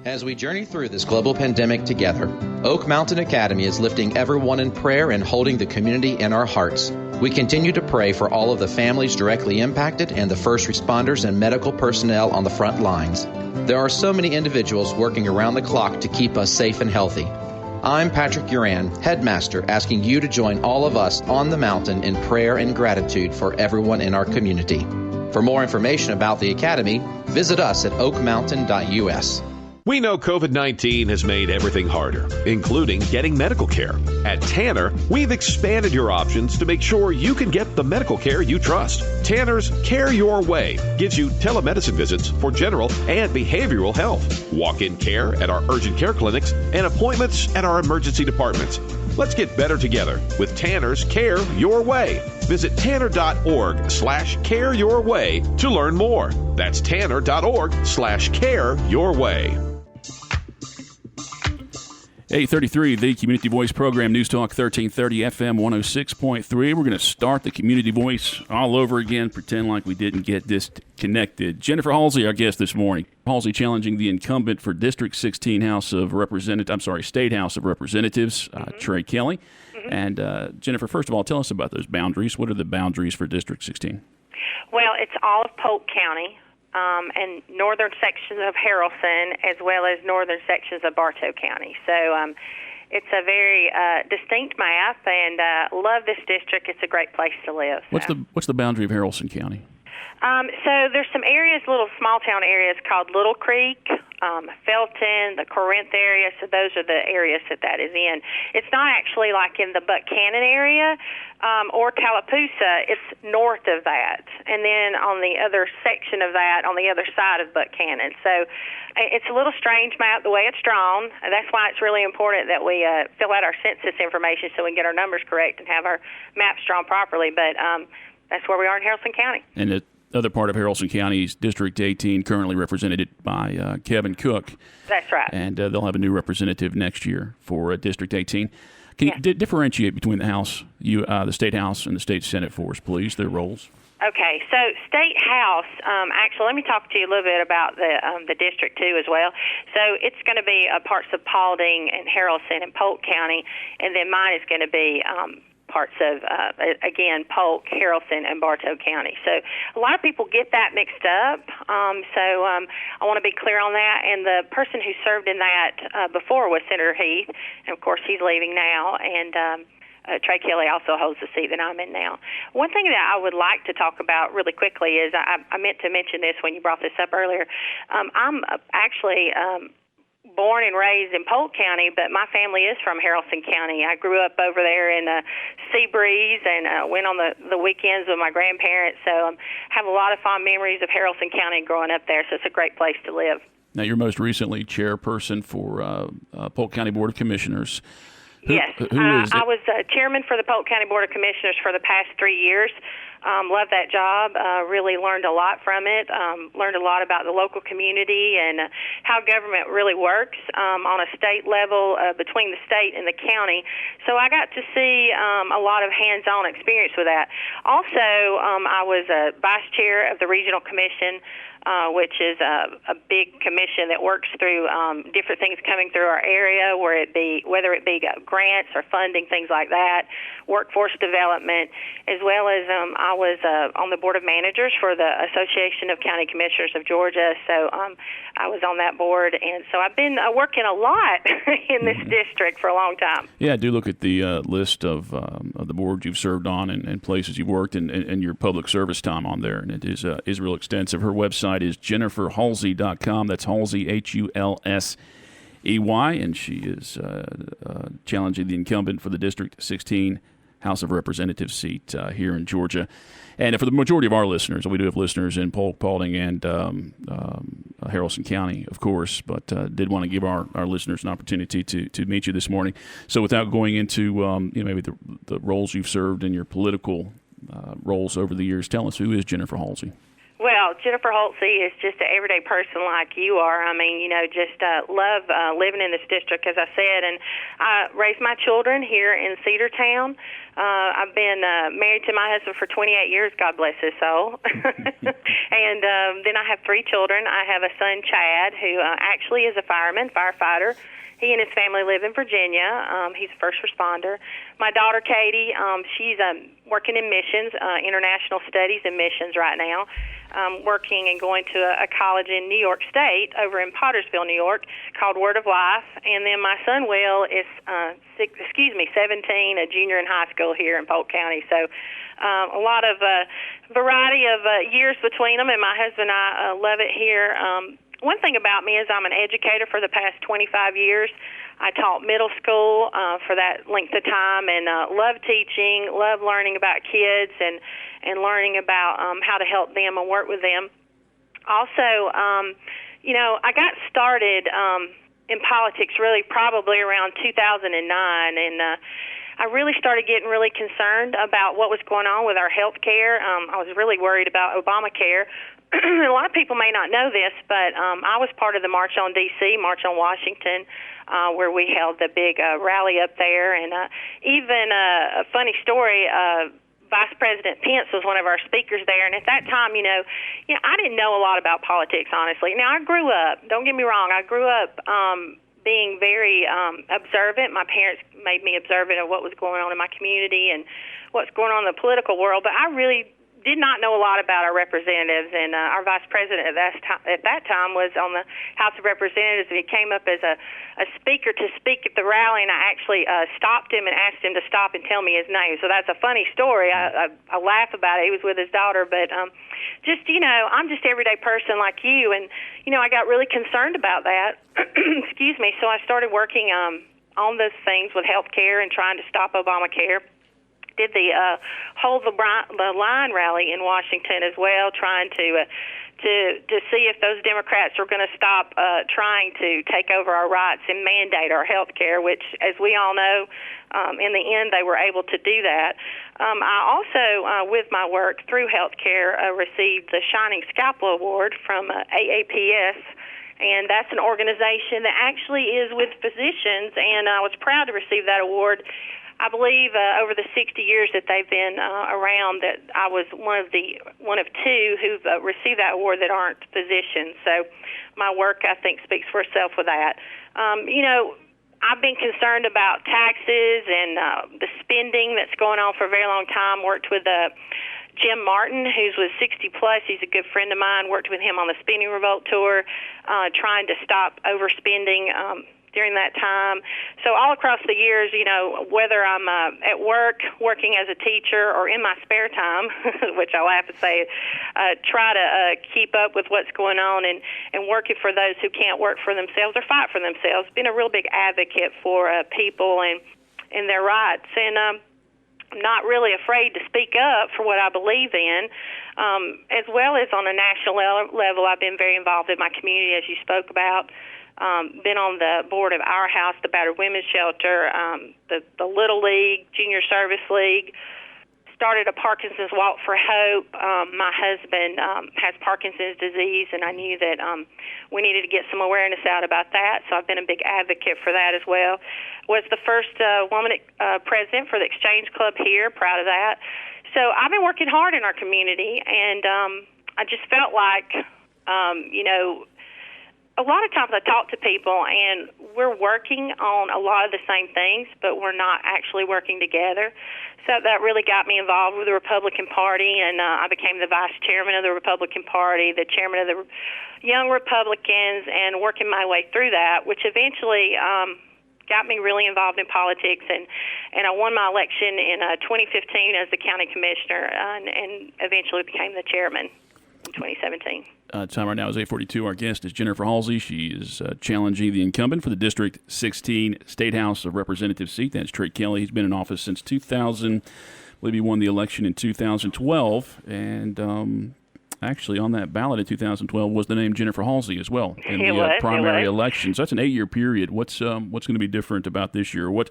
As we journey through this global pandemic together, Oak Mountain Academy is lifting everyone in prayer and holding the community in our hearts. We continue to pray for all of the families directly impacted and the first responders and medical personnel on the front lines. There are so many individuals working around the clock to keep us safe and healthy. I'm Patrick Uran, headmaster, asking you to join all of us on the mountain in prayer and gratitude for everyone in our community. For more information about the Academy, visit us at oakmountain.us. We know COVID-19 has made everything harder, including getting medical care. At Tanner, we've expanded your options to make sure you can get the medical care you trust. Tanner's Care Your Way gives you telemedicine visits for general and behavioral health, walk-in care at our urgent care clinics, and appointments at our emergency departments. Let's get better together with Tanner's Care Your Way. Visit tanner.org/care your way to learn more. That's tanner.org/care your way. 833, the Community Voice program, Newstalk 1330 FM 106.3. We're going to start the Community Voice all over again, pretend like we didn't get disconnected. Jennifer Hulsey, our guest this morning. Hulsey challenging the incumbent for District 16 State House of Representatives, Trey Kelly. Mm-hmm. And Jennifer, first of all, tell us about those boundaries. What are the boundaries for District 16? Well, it's all of Polk County. And northern sections of Haralson, as well as northern sections of Bartow County. So it's a very distinct map, and love this district. It's a great place to live. So. What's the boundary of Haralson County? So there's some areas, little small town areas called Little Creek, Felton, the Corinth area. So those are the areas that is in. It's not actually like in the Buchanan area or Tallapoosa. It's north of that, and then on the other section of that, on the other side of Buchanan. So it's a little strange map the way it's drawn. That's why it's really important that we fill out our census information so we can get our numbers correct and have our maps drawn properly. But that's where we are in Haralson County. And the other part of Haralson County is District 18, currently represented by Kevin Cook. That's right. And they'll have a new representative next year for District 18. Can you differentiate between the State House and the State Senate for us, please, their roles? Okay, so State House, actually, let me talk to you a little bit about the district, too, as well. So it's going to be parts of Paulding and Haralson and Polk County, and then mine is going to be parts of, again, Polk, Haralson, and Bartow County. So a lot of people get that mixed up. So I want to be clear on that. And the person who served in that before was Senator Heath, and, of course, he's leaving now. And Trey Kelly also holds the seat that I'm in now. One thing that I would like to talk about really quickly is I meant to mention this when you brought this up earlier. I'm actually born and raised in Polk County, but my family is from Haralson County. I grew up over there in Seabreeze and went on the weekends with my grandparents. So I have a lot of fond memories of Haralson County growing up there, so it's a great place to live. Now, you're most recently chairperson for Polk County Board of Commissioners. Yes, I was chairman for the Polk County Board of Commissioners for the past 3 years. Loved that job, really learned a lot from it, learned a lot about the local community and how government really works on a state level between the state and the county. So I got to see a lot of hands-on experience with that. Also, I was vice chair of the Regional Commission, which is a big commission that works through different things coming through our area, whether it be grants or funding, things like that, workforce development, as well as I was on the board of managers for the Association of County Commissioners of Georgia, so I was on that board, and so I've been working a lot in this district for a long time. Yeah, I do look at the list of the boards you've served on and places you've worked and your public service time on there, and it is real extensive. Her website is jenniferhulsey.com. That's Hulsey, Hulsey, and she is challenging the incumbent for the District 16 House of Representatives seat here in Georgia. And for the majority of our listeners, we do have listeners in Polk, Paulding, and Haralson County, of course, but did want to give our listeners an opportunity to meet you this morning. So without going into maybe the roles you've served in your political roles over the years, tell us, who is Jennifer Hulsey? Well, Well, Jennifer Hulsey is just an everyday person like you are. I mean, just love living in this district, as I said, and I raised my children here in Cedartown. I've been married to my husband for 28 years, God bless his soul. And then I have 3 children. I have a son, Chad, who actually is a firefighter. He and his family live in Virginia. He's a first responder. My daughter, Katie, she's working in missions, international studies and missions right now, working and going to a college in New York State over in Pottersville, New York, called Word of Life. And then my son, Will, is 17, a junior in high school here in Polk County. So a lot of variety of years between them, and my husband and I love it here. One thing about me is I'm an educator for the past 25 years. I taught middle school for that length of time, and love teaching, love learning about kids and learning about how to help them and work with them. Also, I got started in politics really probably around 2009, and I really started getting really concerned about what was going on with our health care. I was really worried about Obamacare. A lot of people may not know this, but I was part of the March on D.C., March on Washington, where we held the big rally up there. And even a funny story, Vice President Pence was one of our speakers there. And at that time, I didn't know a lot about politics, honestly. Now, I grew up, don't get me wrong, I grew up being very observant. My parents made me observant of what was going on in my community and what's going on in the political world. But I really did not know a lot about our representatives, and our vice president at that time was on the House of Representatives, and he came up as a speaker to speak at the rally, and I actually stopped him and asked him to stop and tell me his name. So that's a funny story. I laugh about it. He was with his daughter, but I'm just everyday person like you, and I got really concerned about that. Excuse me. So I started working on those things with health care and trying to stop Obamacare. Did the Hold the Line rally in Washington as well, trying to see if those Democrats were going to stop trying to take over our rights and mandate our health care, which, as we all know, in the end they were able to do that. I also, with my work through health care, received the Shining Scalpel Award from AAPS. And that's an organization that actually is with physicians, and I was proud to receive that award. I believe over the 60 years that they've been around, that I was one of 2 who've received that award that aren't physicians. So my work, I think, speaks for itself with that. I've been concerned about taxes and the spending that's going on for a very long time. Worked with Jim Martin, who was 60 plus. He's a good friend of mine. Worked with him on the Spending Revolt tour, trying to stop overspending during that time. So all across the years, whether I'm at work, working as a teacher, or in my spare time, which I laugh and say, try to keep up with what's going on and working for those who can't work for themselves or fight for themselves. Been a real big advocate for people and their rights. And I'm not really afraid to speak up for what I believe in, as well as on a national level. I've been very involved in my community, as you spoke about. Been on the board of Our House, the Battered Women's Shelter, the Little League, Junior Service League. Started a Parkinson's Walk for Hope. My husband has Parkinson's disease, and I knew that we needed to get some awareness out about that, so I've been a big advocate for that as well. Was the first woman president for the Exchange Club here, proud of that. So I've been working hard in our community, and I just felt like, a lot of times I talk to people, and we're working on a lot of the same things, but we're not actually working together. So that really got me involved with the Republican Party, and I became the vice chairman of the Republican Party, the chairman of the Young Republicans, and working my way through that, which eventually got me really involved in politics, and I won my election in 2015 as the county commissioner, and eventually became the chairman in 2017. Time right now is 8:42. Our guest is Jennifer Hulsey. She is challenging the incumbent for the District 16 State House of Representatives seat. That's Trey Kelly. He's been in office since 2000. I believe he won the election in 2012. And actually on that ballot in 2012 was the name Jennifer Hulsey as well in the primary election. So that's an 8-year period. What's going to be different about this year? What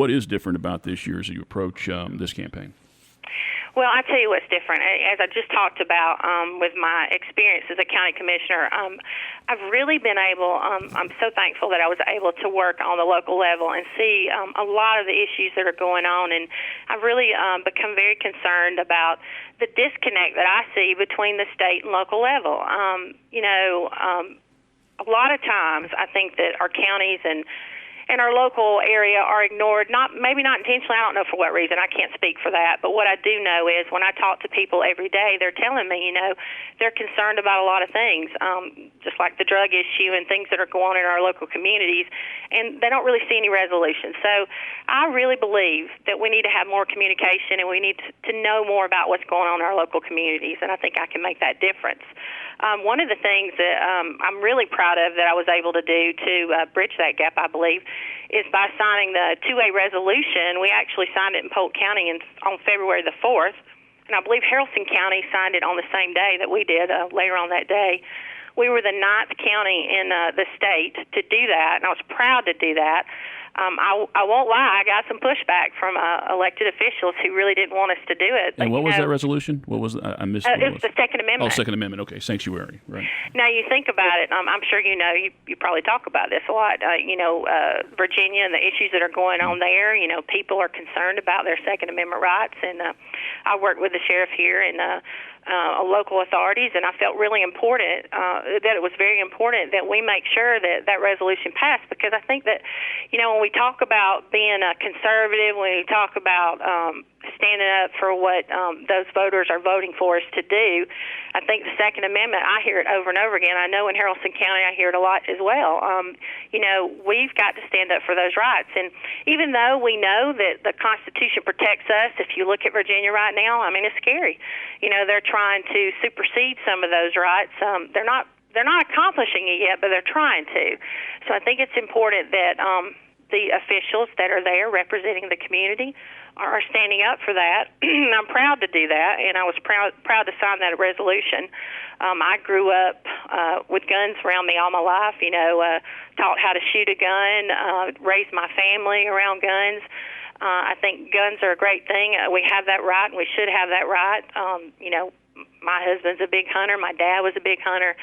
is different about this year as you approach this campaign? Well, I tell you what's different. As I just talked about with my experience as a county commissioner, I've really been able, I'm so thankful that I was able to work on the local level and see a lot of the issues that are going on. And I've really become very concerned about the disconnect that I see between the state and local level. A lot of times I think that our counties and our local area are ignored, maybe not intentionally, I don't know for what reason, I can't speak for that, but what I do know is when I talk to people every day, they're telling me, they're concerned about a lot of things, just like the drug issue and things that are going on in our local communities, and they don't really see any resolution. So I really believe that we need to have more communication and we need to know more about what's going on in our local communities, and I think I can make that difference. One of the things that I'm really proud of that I was able to do to bridge that gap, I believe, is by signing the 2A resolution. We actually signed it in Polk County on February the 4th, and I believe Haralson County signed it on the same day that we did, later on that day. We were the 9th county in the state to do that, and I was proud to do that. I won't lie, I got some pushback from elected officials who really didn't want us to do it. And what was that resolution? What was I missed? It was the Second Amendment. Oh, Second Amendment. Okay, sanctuary. Right. Now you think about it. I'm sure you probably talk about this a lot. Virginia and the issues that are going on there. People are concerned about their Second Amendment rights, and I work with the sheriff here and local authorities, and I felt really important that it was very important that we make sure that that resolution passed, because I think that when we talk about being a conservative, when we talk about standing up for what those voters are voting for us to do, I think the Second Amendment, I hear it over and over again. I know in Haralson County I hear it a lot as well. We've got to stand up for those rights. And even though we know that the Constitution protects us, if you look at Virginia right now, I mean, it's scary. They're trying to supersede some of those rights. They're not accomplishing it yet, but they're trying to. So I think it's important that the officials that are there representing the community are standing up for that. I'm proud to do that, and I was proud to sign that resolution. I grew up with guns around me all my life, taught how to shoot a gun, raised my family around guns. I think guns are a great thing. We have that right, and we should have that right. My husband's a big hunter. My dad was a big hunter.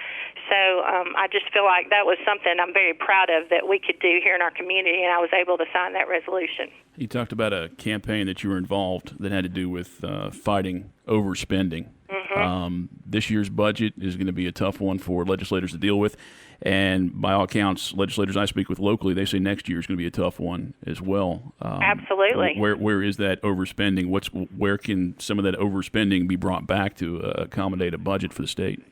So I just feel like that was something I'm very proud of that we could do here in our community, and I was able to sign that resolution. You talked about a campaign that you were involved that had to do with fighting overspending. Mm-hmm. This year's budget is going to be a tough one for legislators to deal with. And by all accounts, legislators I speak with locally, they say next year is going to be a tough one as well. Absolutely. Where is that overspending? Where can some of that overspending be brought back to accommodate a budget for the state?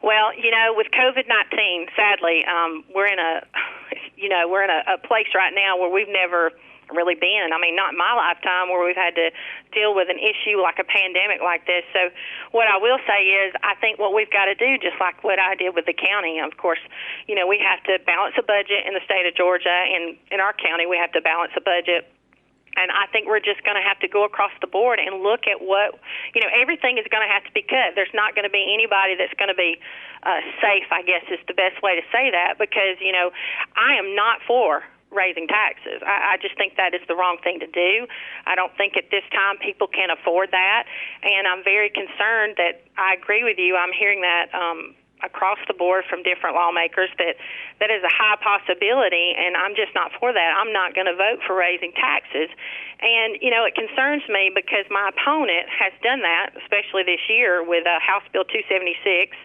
Well, with COVID-19, sadly, we're in a place right now where we've never really been. I mean, not in my lifetime, where we've had to deal with an issue like a pandemic like this. So what I will say is I think what we've got to do, just like what I did with the county, of course, we have to balance a budget in the state of Georgia, and in our county we have to balance a budget. And I think we're just going to have to go across the board and look at what, everything is going to have to be cut. There's not going to be anybody that's going to be safe, I guess is the best way to say that, because, I am not for raising taxes. I just think that is the wrong thing to do. I don't think at this time people can afford that, and I'm very concerned that I agree with you. I'm hearing that across the board from different lawmakers that is a high possibility, and I'm just not for that. I'm not going to vote for raising taxes. And, it concerns me because my opponent has done that, especially this year with House Bill 276,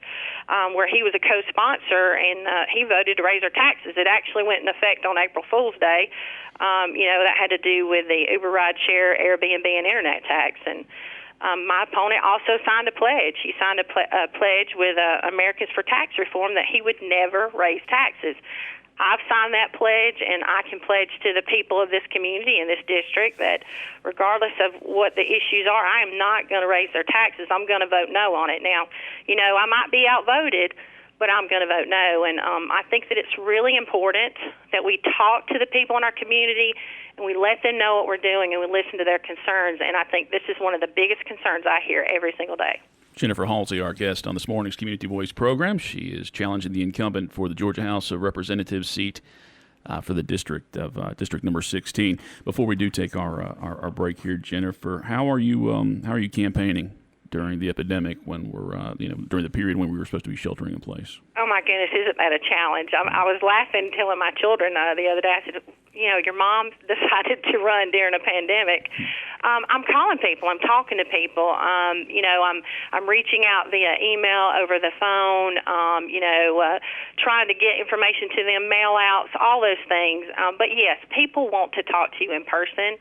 where he was a co-sponsor, and he voted to raise our taxes. It actually went in effect on April Fool's Day. That had to do with the Uber rideshare, Airbnb, and Internet tax. And my opponent also signed a pledge. He signed a pledge with Americans for Tax Reform that he would never raise taxes. I've signed that pledge, and I can pledge to the people of this community and this district that regardless of what the issues are, I am not going to raise their taxes. I'm going to vote no on it. Now, I might be outvoted, but I'm going to vote no. And I think that it's really important that we talk to the people in our community and we let them know what we're doing and we listen to their concerns. And I think this is one of the biggest concerns I hear every single day. Jennifer Hulsey, our guest on this morning's Community Voice program. She is challenging the incumbent for the Georgia House of Representatives seat for the district of district number 16. Before we do take our break here, Jennifer, how are you campaigning during the epidemic when we're during the period when we were supposed to be sheltering in place? Oh my goodness, isn't that a challenge? I was laughing, telling my children the other day. I said, your mom decided to run during a pandemic. I'm calling people. I'm talking to people. I'm reaching out via email, over the phone. Trying to get information to them, mail outs, all those things. But yes, people want to talk to you in person.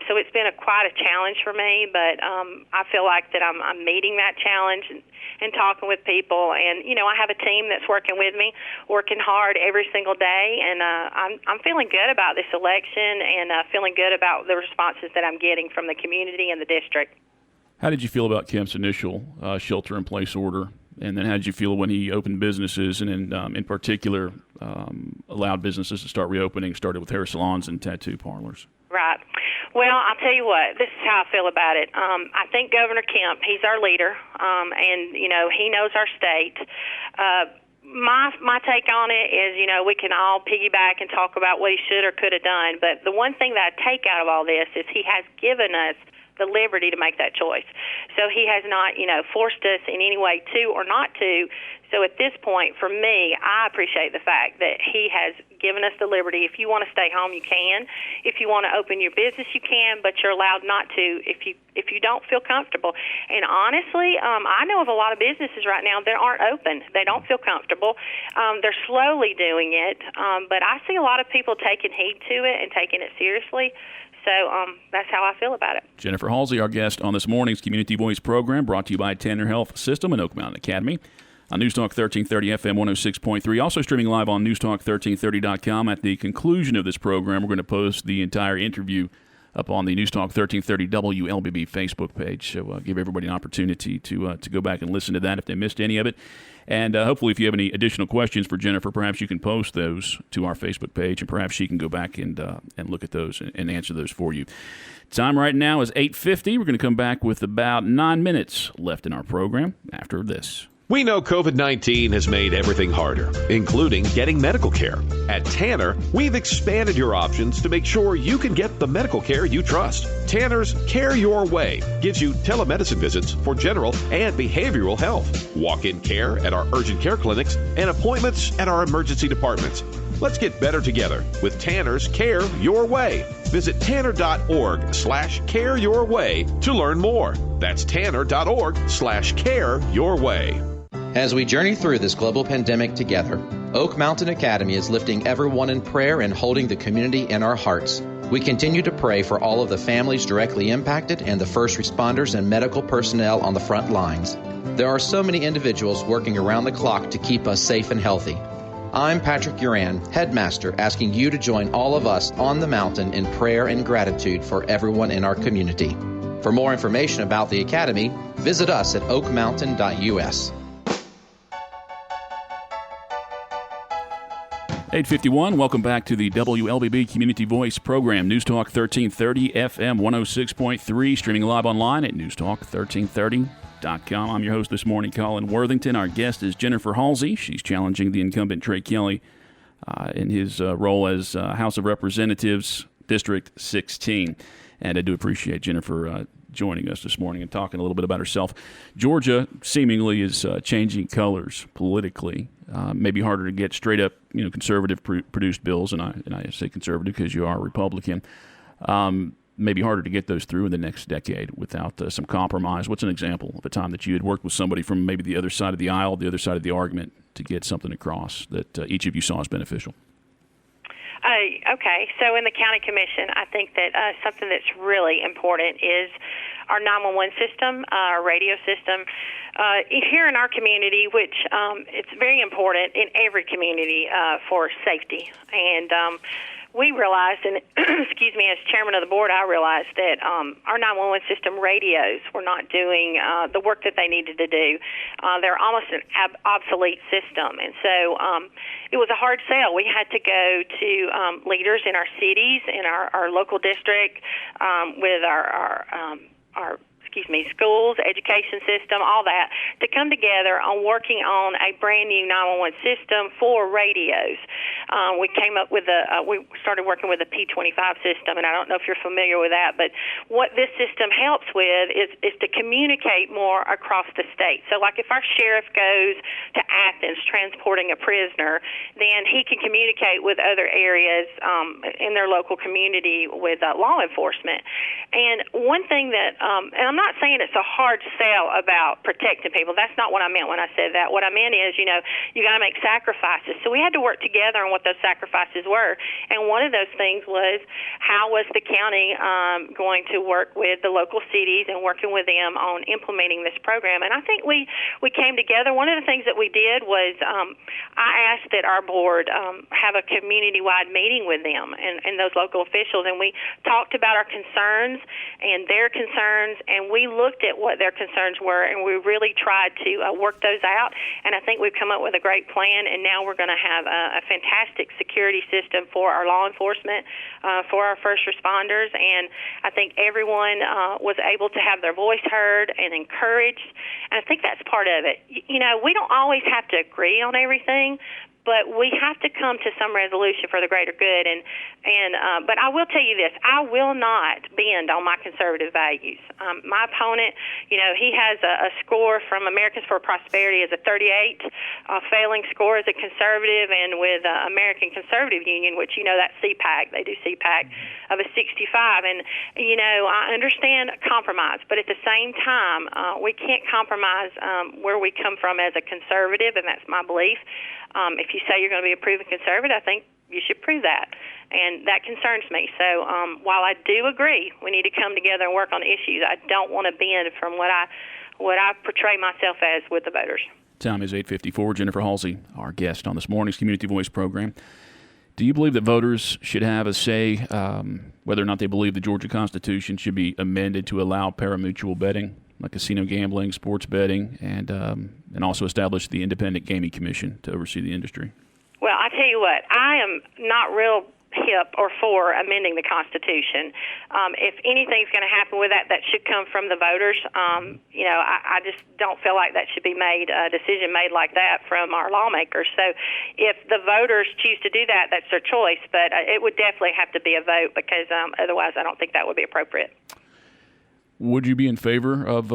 So it's been quite a challenge for me. But I feel like that I'm meeting that challenge and talking with people. And I have a team that's working with me, working hard every single day. And I'm feeling good about this election and feeling good about the responses that I'm getting from the community and the district. How did you feel about Kemp's initial shelter-in-place order? And then how did you feel when he opened businesses and in particular allowed businesses to start reopening, started with hair salons and tattoo parlors? Right. Well, I'll tell you what, this is how I feel about it. I think Governor Kemp, he's our leader, and, he knows our state. My take on it is, we can all piggyback and talk about what he should or could have done. But the one thing that I take out of all this is he has given us the liberty to make that choice. So he has not, forced us in any way to or not to. So at this point, for me, I appreciate the fact that he has given us the liberty. If you want to stay home, you can. If you want to open your business, you can, but you're allowed not to if you don't feel comfortable. And honestly, I know of a lot of businesses right now that aren't open. They don't feel comfortable. They're slowly doing it, but I see a lot of people taking heed to it and taking it seriously. So that's how I feel about it. Jennifer Hulsey, our guest on this morning's Community Voice program, brought to you by Tanner Health System and Oak Mountain Academy. On Newstalk 1330 FM 106.3. Also streaming live on Newstalk1330.com. At the conclusion of this program, we're going to post the entire interview up on the Newstalk 1330 WLBB Facebook page. So give everybody an opportunity to go back and listen to that if they missed any of it. And hopefully if you have any additional questions for Jennifer, perhaps you can post those to our Facebook page, and perhaps she can go back and look at those and answer those for you. Time right now is 8:50. We're going to come back with about 9 minutes left in our program after this. We know COVID-19 has made everything harder, including getting medical care. At Tanner, we've expanded your options to make sure you can get the medical care you trust. Tanner's Care Your Way gives you telemedicine visits for general and behavioral health, walk-in care at our urgent care clinics, and appointments at our emergency departments. Let's get better together with Tanner's Care Your Way. Visit tanner.org/careyourway to learn more. That's tanner.org/careyourway. As we journey through this global pandemic together, Oak Mountain Academy is lifting everyone in prayer and holding the community in our hearts. We continue to pray for all of the families directly impacted and the first responders and medical personnel on the front lines. There are so many individuals working around the clock to keep us safe and healthy. I'm Patrick Uran, headmaster, asking you to join all of us on the mountain in prayer and gratitude for everyone in our community. For more information about the Academy, visit us at oakmountain.us. 8:51. Welcome back to the WLBB Community Voice program. Newstalk 1330 FM 106.3, streaming live online at newstalk1330.com. I'm your host this morning, Colin Worthington. Our guest is Jennifer Hulsey. She's challenging the incumbent Trey Kelly in his role as House of Representatives, District 16. And I do appreciate Jennifer joining us this morning and talking a little bit about herself. Georgia seemingly is changing colors politically. Maybe harder to get straight up, conservative produced bills, and I say conservative because you are a Republican. Maybe harder to get those through in the next decade without some compromise. What's an example of a time that you had worked with somebody from maybe the other side of the aisle, the other side of the argument, to get something across that each of you saw as beneficial? Okay, so in the county commission, I think that something that's really important is our 911 system, our radio system. Here in our community, which it's very important in every community for safety. And we realized, and excuse me, as chairman of the board, I realized that our 911 system radios were not doing the work that they needed to do. They're almost an obsolete system. And so it was a hard sell. We had to go to leaders in our cities, in our local district, with our schools, education system, all that, to come together on working on a brand new 911 system for radios. We came up with we started working with a P25 system, and I don't know if you're familiar with that, but what this system helps with is to communicate more across the state. So like if our sheriff goes to Athens transporting a prisoner, then he can communicate with other areas in their local community with law enforcement. And one thing that, and I'm not saying it's a hard sell about protecting people. That's not what I meant when I said that. What I meant is, you got to make sacrifices. So we had to work together on what those sacrifices were. And one of those things was, how was the county going to work with the local cities and working with them on implementing this program? And I think we came together. One of the things that we did was I asked that our board have a community-wide meeting with them and those local officials, and we talked about our concerns and their concerns, and we looked at what their concerns were, and we really tried to work those out. And I think we've come up with a great plan, and now we're going to have a fantastic security system for our law enforcement, for our first responders, and I think everyone was able to have their voice heard and encouraged, and I think that's part of it. We don't always have to agree on everything, but we have to come to some resolution for the greater good. But I will tell you this: I will not bend on my conservative values. My opponent, he has a score from Americans for Prosperity as a 38, failing score as a conservative, and with American Conservative Union, which that's CPAC, they do CPAC, of a 65. And I understand compromise, but at the same time, we can't compromise where we come from as a conservative, and that's my belief. If you say you're going to be a proven conservative, I think you should prove that, and that concerns me. So while I do agree we need to come together and work on issues, I don't want to bend from what I portray myself as with the voters. Time is 8:54. Jennifer Hulsey, our guest on this morning's Community Voice program. Do you believe that voters should have a say whether or not they believe the Georgia Constitution should be amended to allow pari-mutuel betting, like casino gambling, sports betting, and also establish the Independent Gaming Commission to oversee the industry? Well, I tell you what, I am not real hip or for amending the Constitution. If anything's going to happen with that should come from the voters. I just don't feel like that should be a decision made like that from our lawmakers. So if the voters choose to do that, that's their choice. But it would definitely have to be a vote, because otherwise I don't think that would be appropriate. Would you be in favor of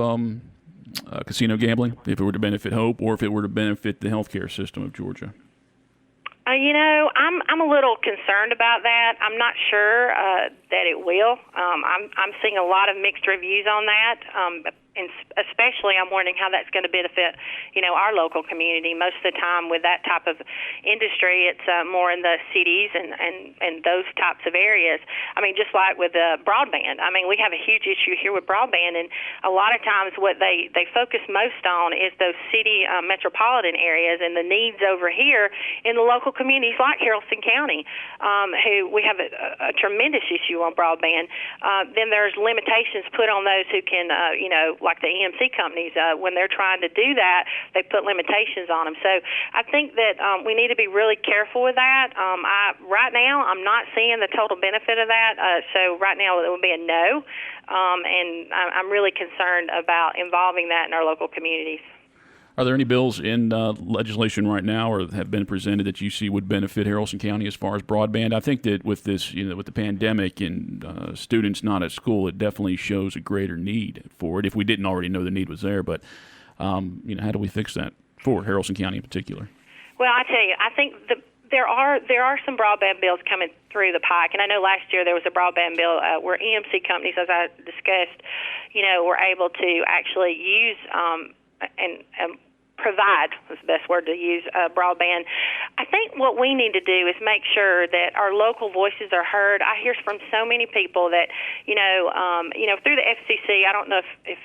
casino gambling if it were to benefit Hope, or if it were to benefit the healthcare system of Georgia? I'm a little concerned about that. I'm not sure that it will. I'm seeing a lot of mixed reviews on that. And especially I'm wondering how that's going to benefit, our local community. Most of the time with that type of industry, it's more in the cities and those types of areas. Just like with broadband. We have a huge issue here with broadband, and a lot of times what they focus most on is those city metropolitan areas and the needs over here in the local communities like Haralson County, who we have a tremendous issue on broadband. Then there's limitations put on those who can, like the EMC companies, when they're trying to do that, they put limitations on them. So I think that we need to be really careful with that. Right now, I'm not seeing the total benefit of that. So right now, it would be a no. And I'm really concerned about involving that in our local communities. Are there any bills in legislation right now or have been presented that you see would benefit Haralson County as far as broadband? I think that with this, with the pandemic and students not at school, it definitely shows a greater need for it, if we didn't already know the need was there. But, how do we fix that for Haralson County in particular? Well, I tell you, I think there are some broadband bills coming through the pike, and I know last year there was a broadband bill where EMC companies, as I discussed, were able to actually use and provide is the best word to use, broadband. I think what we need to do is make sure that our local voices are heard. I hear from so many people that, through the FCC, I don't know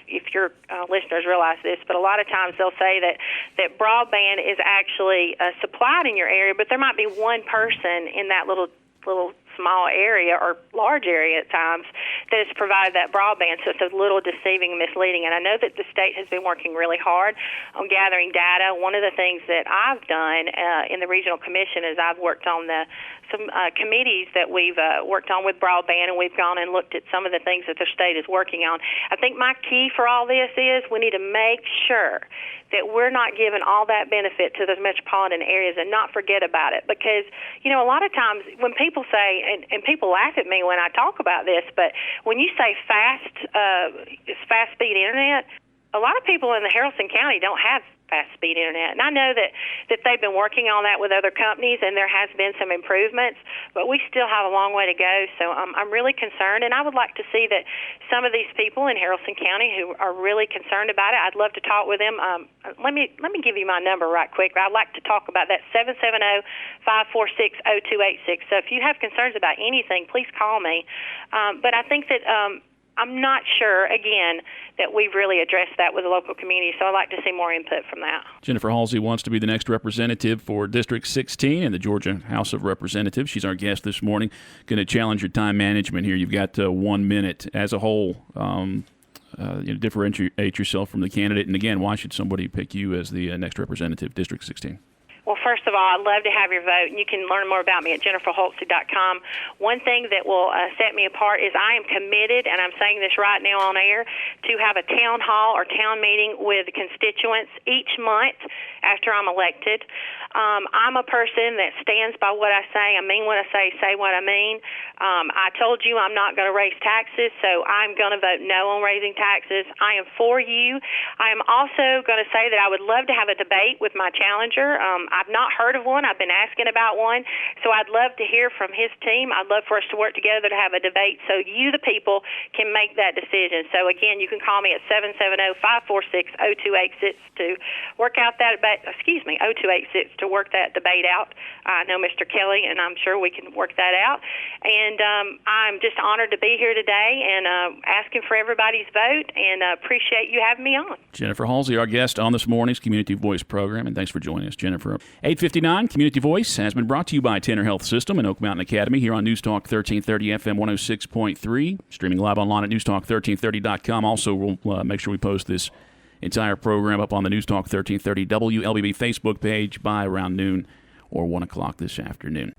if your listeners realize this, but a lot of times they'll say that broadband is actually supplied in your area, but there might be one person in that little small area or large area at times that has provided that broadband, so it's a little deceiving and misleading. And I know that the state has been working really hard on gathering data. One of the things that I've done in the regional commission is I've worked on some committees that we've worked on with broadband, and we've gone and looked at some of the things that the state is working on. I think my key for all this is we need to make sure that we're not giving all that benefit to those metropolitan areas and not forget about it. Because, a lot of times when people say, and people laugh at me when I talk about this, but when you say fast-speed internet, a lot of people in the Haralson County don't have fast-speed internet. And I know that they've been working on that with other companies, and there has been some improvements, but we still have a long way to go. So I'm really concerned, and I would like to see that some of these people in Haralson County who are really concerned about it, I'd love to talk with them. Let me give you my number right quick. I'd like to talk about that, 770-546-0286. So if you have concerns about anything, please call me. But I think that I'm not sure, again, that we've really addressed that with the local community, so I'd like to see more input from that. Jennifer Hulsey wants to be the next representative for District 16 in the Georgia House of Representatives. She's our guest this morning. Going to challenge your time management here. You've got 1 minute as a whole. Differentiate yourself from the candidate. And again, why should somebody pick you as the next representative, District 16? Well, first of all, I'd love to have your vote, and you can learn more about me at jenniferhulsey.com. One thing that will set me apart is I am committed, and I'm saying this right now on air, to have a town hall or town meeting with constituents each month after I'm elected. I'm a person that stands by what I say. I mean what I say what I mean. I told you I'm not going to raise taxes, so I'm going to vote no on raising taxes. I am for you. I am also going to say that I would love to have a debate with my challenger. I've not heard of one. I've been asking about one, so I'd love to hear from his team. I'd love for us to work together to have a debate so you, the people, can make that decision. So, again, you can call me at 770-546-0286 to work out that debate. 0286 to work that debate out. I know Mr. Kelly, and I'm sure we can work that out. And I'm just honored to be here today and asking for everybody's vote, and appreciate you having me on. Jennifer Hulsey, our guest on this morning's Community Voice program, and thanks for joining us, Jennifer. 8:59, Community Voice has been brought to you by Tanner Health System and Oak Mountain Academy here on Newstalk 1330 FM 106.3, streaming live online at newstalk1330.com. Also, we'll make sure we post this entire program up on the Newstalk 1330 WLBB Facebook page by around noon or 1 o'clock this afternoon.